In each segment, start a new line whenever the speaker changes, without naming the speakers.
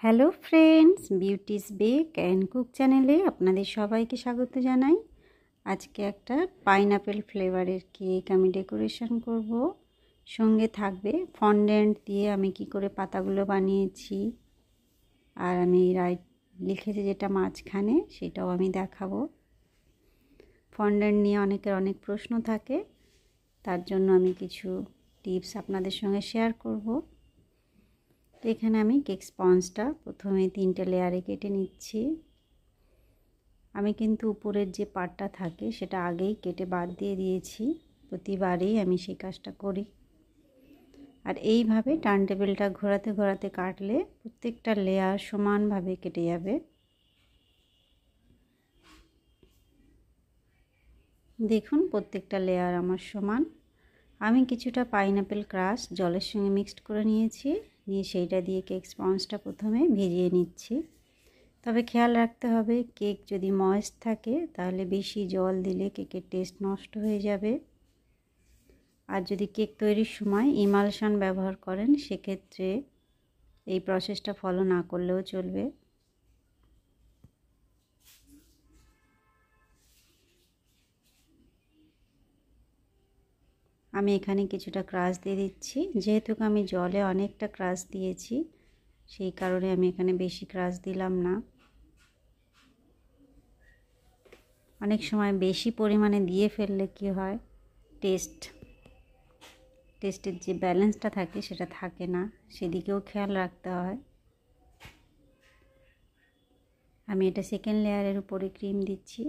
Hello friends, beauty's bake and cook চ্যানেলে আপনাদের সবাইকে স্বাগত জানাই। আজকে একটা পাইনাপেল ফ্লেভারের কেক আমি ডেকোরেশন করব। সঙ্গে থাকবে ফন্ডেন্ট দিয়ে আমি কি করে পাতাগুলো বানিয়েছি, আর আমি লিখেছি যেটা মাঝখানে সেটাও আমি দেখাবো। ফন্ডেন্ট নিয়ে অনেকের অনেক প্রশ্ন থাকে, তার জন্য আমি কিছু টিপস আপনাদের সঙ্গে শেয়ার করব। তো এখানে আমি কেক স্পঞ্জটা প্রথমে 3টে লেয়ারে কেটে নিচ্ছি। আমি কিন্তু উপরের যে পার্টটা থাকে সেটা আগেই কেটে বাদ দিয়ে দিয়েছি, প্রতিবারই আমি সেই কাজটা করি। আর এইভাবে টার্ন টেবিলটা ঘোরাতে ঘোরাতে কাটলে প্রত্যেকটা লেয়ার সমানভাবে কেটে যাবে। দেখুন প্রত্যেকটা লেয়ার আমার সমান। আমি কিছুটা পাইনাপেল ক্রাশ জলের সঙ্গে মিক্সড করে নিয়ে সেইটা দিয়ে কেক স্পঞ্জটা প্রথমে ভিজিয়ে নিচ্ছি। তবে খেয়াল রাখতে হবে, কেক যদি ময়েস্ট থাকে তাহলে বেশি জল দিলে কেকের টেস্ট নষ্ট হয়ে যাবে। আর যদি কেক তৈরির সময় ইমালশন ব্যবহার করেন সেক্ষেত্রে এই প্রসেসটা ফলো না করলেও চলবে। আমি এখানে কিছুটা ক্রাশ দিয়ে দিচ্ছি, যেহেতু আমি জলে অনেকটা ক্রাশ দিয়েছি সেই কারণে আমি এখানে বেশি ক্রাশ দিলাম না। অনেক সময় বেশি পরিমাণে দিয়ে ফেললে কি হয়, টেস্টের যে ব্যালেন্সটা থাকে সেটা থাকে না, সেদিকেও খেয়াল রাখতে হয়। আমি এটা সেকেন্ড লেয়ারের উপরে ক্রিম দিচ্ছি,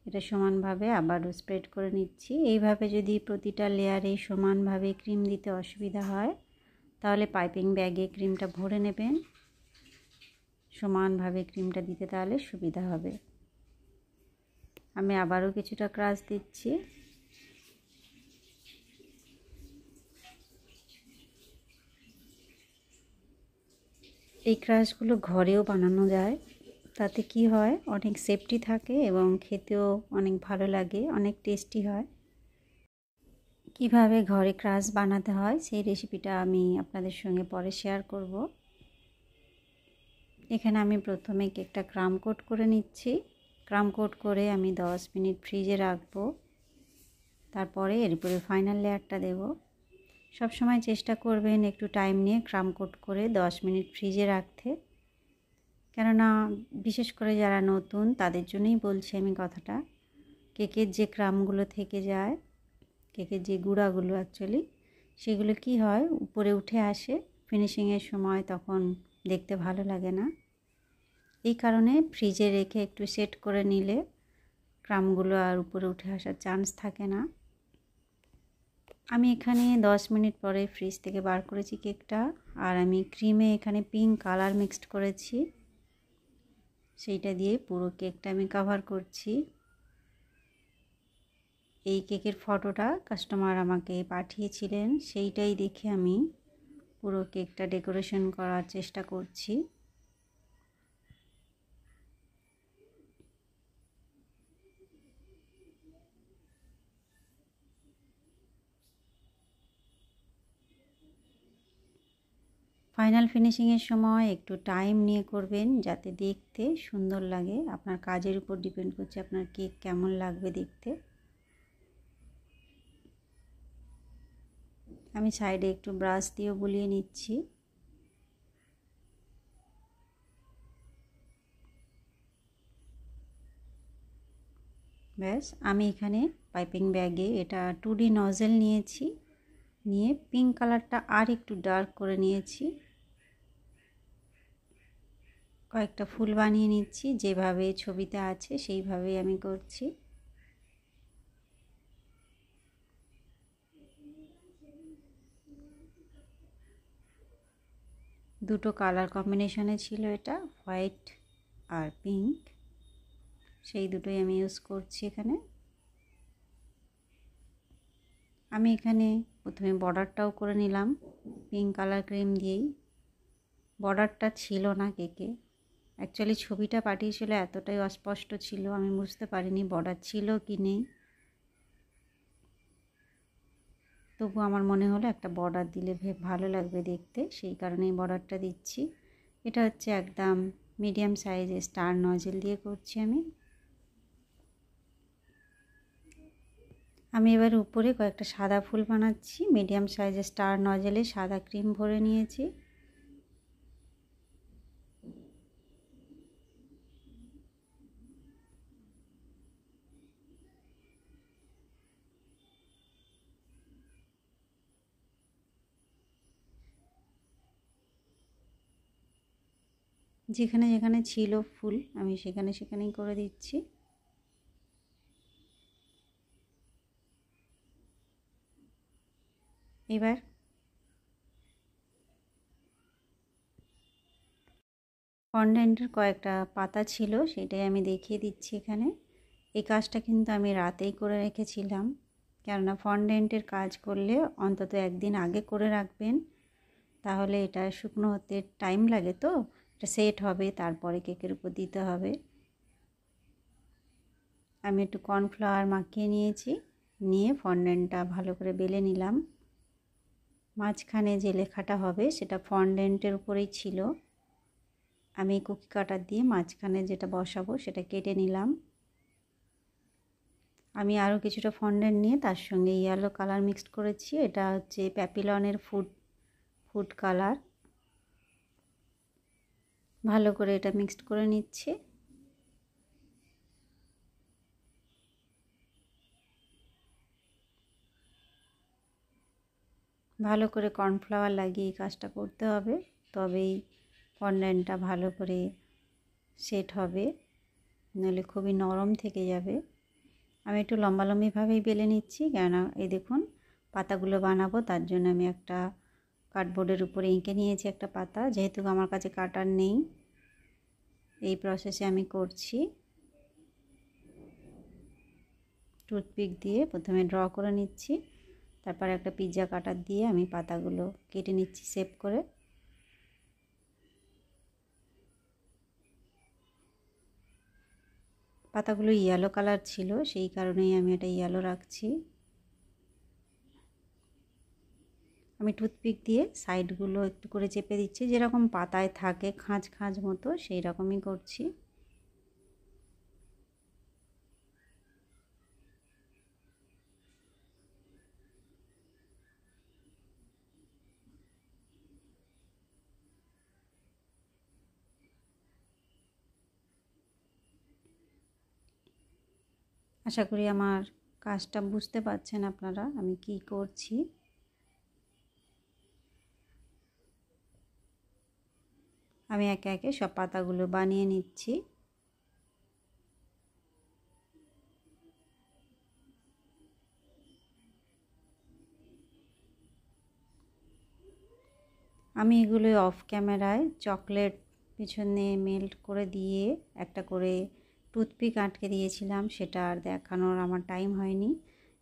এটা সমানভাবে আবারও স্প্রেড করে নিচ্ছি। এইভাবে যদি প্রতিটা লেয়ারে সমানভাবে ক্রিম দিতে অসুবিধা হয় তাহলে পাইপিং ব্যাগে ক্রিমটা ভরে নেবেন, সমানভাবে ক্রিমটা দিতে তাহলে সুবিধা হবে। আমি আবারও কিছুটা ক্রাশ দিচ্ছি। এই ক্রাশগুলো ঘরেও বানানো যায়, তাতে কি হয় অনেক সেফটি থাকে এবং খেতেও অনেক ভালো লাগে, অনেক টেস্টি হয়। কিভাবে ঘরে ক্রাশ বানাতে হয় সেই রেসিপিটা আমি আপনাদের সঙ্গে পরে শেয়ার করব। এখানে আমি প্রথমে কেকটা ক্রাম কোট করে নিচ্ছি। ক্রাম কোট করে আমি 10 মিনিট ফ্রিজে রাখবো, তারপরে এর উপরে ফাইনাল লেয়ারটা দেব। সবসময় চেষ্টা করবেন একটু টাইম নিয়ে ক্রাম কোট করে 10 মিনিট ফ্রিজে রাখতে, কেননা বিশেষ করে যারা নতুন তাদের জন্যই বলছি আমি কথাটা। কেকের যে ক্রামগুলো থেকে যায়, কেকের যে গুঁড়াগুলো অ্যাকচুয়ালি, সেগুলো কি হয় উপরে উঠে আসে ফিনিশিংয়ের সময়, তখন দেখতে ভালো লাগে না। এই কারণে ফ্রিজে রেখে একটু সেট করে নিলে ক্রামগুলো আর উপরে উঠে আসার চান্স থাকে না। আমি এখানে 10 মিনিট পরে ফ্রিজ থেকে বার করেছি কেকটা, আর আমি ক্রিমে এখানে পিঙ্ক কালার মিক্সড করেছি, সেইটা দিয়ে পুরো কেকটা আমি কভার করছি। এই কেকের ফটোটা কাস্টমার আমাকে পাঠিয়েছিলেন, সেইটাই দেখে আমি পুরো কেকটা ডেকোরেশন করার চেষ্টা করছি। ফাইনাল ফিনিশিংয়ের সময় একটু টাইম নিয়ে করবেন যাতে দেখতে সুন্দর লাগে। আপনার কাজের উপর ডিপেন্ড করছে আপনার কেক কেমন লাগবে দেখতে। আমি সাইডে একটু ব্রাশ দিয়েও বুলিয়ে নিচ্ছি। ব্যাস, আমি এখানে পাইপিং ব্যাগে এটা 2D নজেল নিয়েছি, নিয়ে পিঙ্ক কালারটা আর একটু ডার্ক করে নিয়েছি। কয়েকটা ফুল বানিয়ে নিচ্ছি, যেভাবে ছবিতে আছে সেইভাবেই আমি করছি। দুটো কালার কম্বিনেশনে ছিল এটা, হোয়াইট আর পিঙ্ক, সেই দুটোই আমি ইউজ করছি এখানে। আমি এখানে প্রথমে বর্ডারটাও করে নিলাম পিঙ্ক কালার ক্রিম দিয়েই। বর্ডারটা ছিল না কেকে, অ্যাকচুয়ালি ছবিটা পাঠিয়েছিল এতটাই অস্পষ্ট ছিল আমি বুঝতে পারিনি বর্ডার ছিল কি নেই। তবু আমার মনে হলো একটা বর্ডার দিলে ভালো লাগবে দেখতে, সেই কারণেই বর্ডারটা দিচ্ছি। এটা হচ্ছে একদম মিডিয়াম সাইজের স্টার নজেল দিয়ে করছি আমি এবার উপরে কয়েকটা সাদা ফুল বানাচ্ছি। মিডিয়াম সাইজের স্টার নজেলে সাদা ক্রিম ভরে নিয়েছি। যেখানে যেখানে ছিল ফুল আমি সেখানেই করে দিচ্ছি। এবার ফন্ডেন্টের কয়েকটা পাতা ছিল, সেটাই আমি দেখিয়ে দিচ্ছি এখানে। এই কাজটা কিন্তু আমি রাতেই করে রেখেছিলাম, কেননা ফন্ডেন্টের কাজ করলে অন্তত একদিন আগে করে রাখবেন, তাহলে এটা শুকনো হতে টাইম লাগে, তো এটা সেট হবে, তারপরে কেকের উপর দিতে হবে। আমি একটু কর্নফ্লাওয়ার মাখিয়ে নিয়েছি, নিয়ে ফন্ডেন্টটা ভালো করে বেলে নিলাম। মাঝখানে যে লেখাটা হবে সেটা ফন্ডেন্টের উপরেই ছিল। আমি কুকি কাটার দিয়ে মাঝখানে যেটা বসাবো সেটা কেটে নিলাম। আমি আরও কিছুটা ফন্ডেন্ট নিয়ে তার সঙ্গে ইয়েলো কালার মিক্সড করেছি। এটা হচ্ছে প্যাপিলনের ফুড কালার। ভালো করে এটা মিক্সড করে নিচ্ছি। ভালো করে কর্নফ্লাওয়ার লাগিয়ে এই কাজটা করতে হবে, তবেই ফন্ডেন্টটা ভালো করে সেট হবে, নাহলে খুবই নরম থেকে যাবে। আমি একটু লম্বালম্বিভাবেই বেলে নিচ্ছি, কেননা এই দেখুন পাতাগুলো বানাবো, তার জন্য আমি একটা কার্ডবোর্ডের উপরে এঁকে নিয়েছি একটা পাতা, যেহেতু আমার কাছে কাটার নেই। এই প্রসেসে আমি করছি। টুথপিক দিয়ে প্রথমে ড্র করে নিচ্ছি, তারপর একটা পিৎজা কাটার দিয়ে আমি পাতাগুলো কেটে নিচ্ছি শেপ করে। পাতাগুলো ইয়েলো কালার ছিল, সেই কারণেই আমি এটা ইয়েলো রাখছি। আমি টুথপিক দিয়ে সাইডগুলো একটু করে চেপে দিচ্ছি, যেরকম পাতায় থাকে খাঁজ খাঁজ মতো, সেই রকমই করছি। আশা করি আমার কাজটা বুঝতে পারছেন আপনারা আমি কি করছি। আমি একে একে সব পাতাগুলো বানিয়ে নিচ্ছি। আমি এগুলো অফ ক্যামেরায় চকলেট পিছনে মেল্ট করে দিয়ে একটা করে টুথপিক আটকে দিয়েছিলাম, সেটা আর দেখানোর আমার টাইম হয়নি।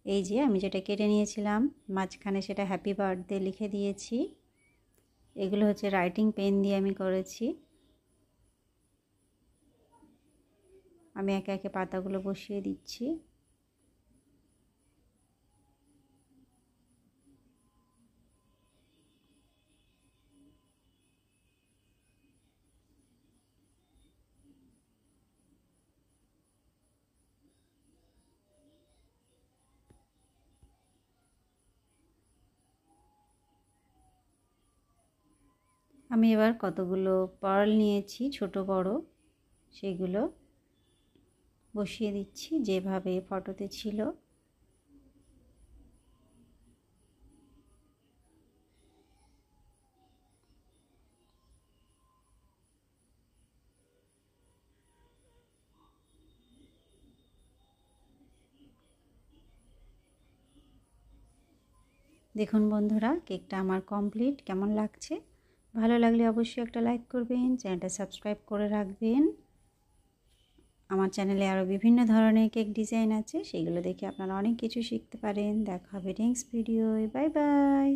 এই যে আমি যেটা কেটে নিয়েছিলাম মাঝখানে, সেটা হ্যাপি বার্থডে লিখে দিয়েছি। এগুলো হচ্ছে রাইটিং পেন দিয়ে আমি করেছি। আমি একে একে পাতাগুলো বসিয়ে দিচ্ছি। আমি এবার কতগুলো পার্ল নিয়েছি ছোট বড়, সেগুলো বসিয়ে দিচ্ছি যেভাবে ফটোতে ছিল। দেখুন বন্ধুরা, কেকটা আমার কমপ্লিট। কেমন লাগছে? ভালো লাগলে অবশ্যই একটা লাইক করবেন, চ্যানেলটা সাবস্ক্রাইব করে রাখবেন। আমার চ্যানেলে আরও বিভিন্ন ধরনের কেক ডিজাইন আছে, সেগুলো দেখে আপনারা অনেক কিছু শিখতে পারেন। দেখা হবে নেক্সট ভিডিওয়। Bye bye.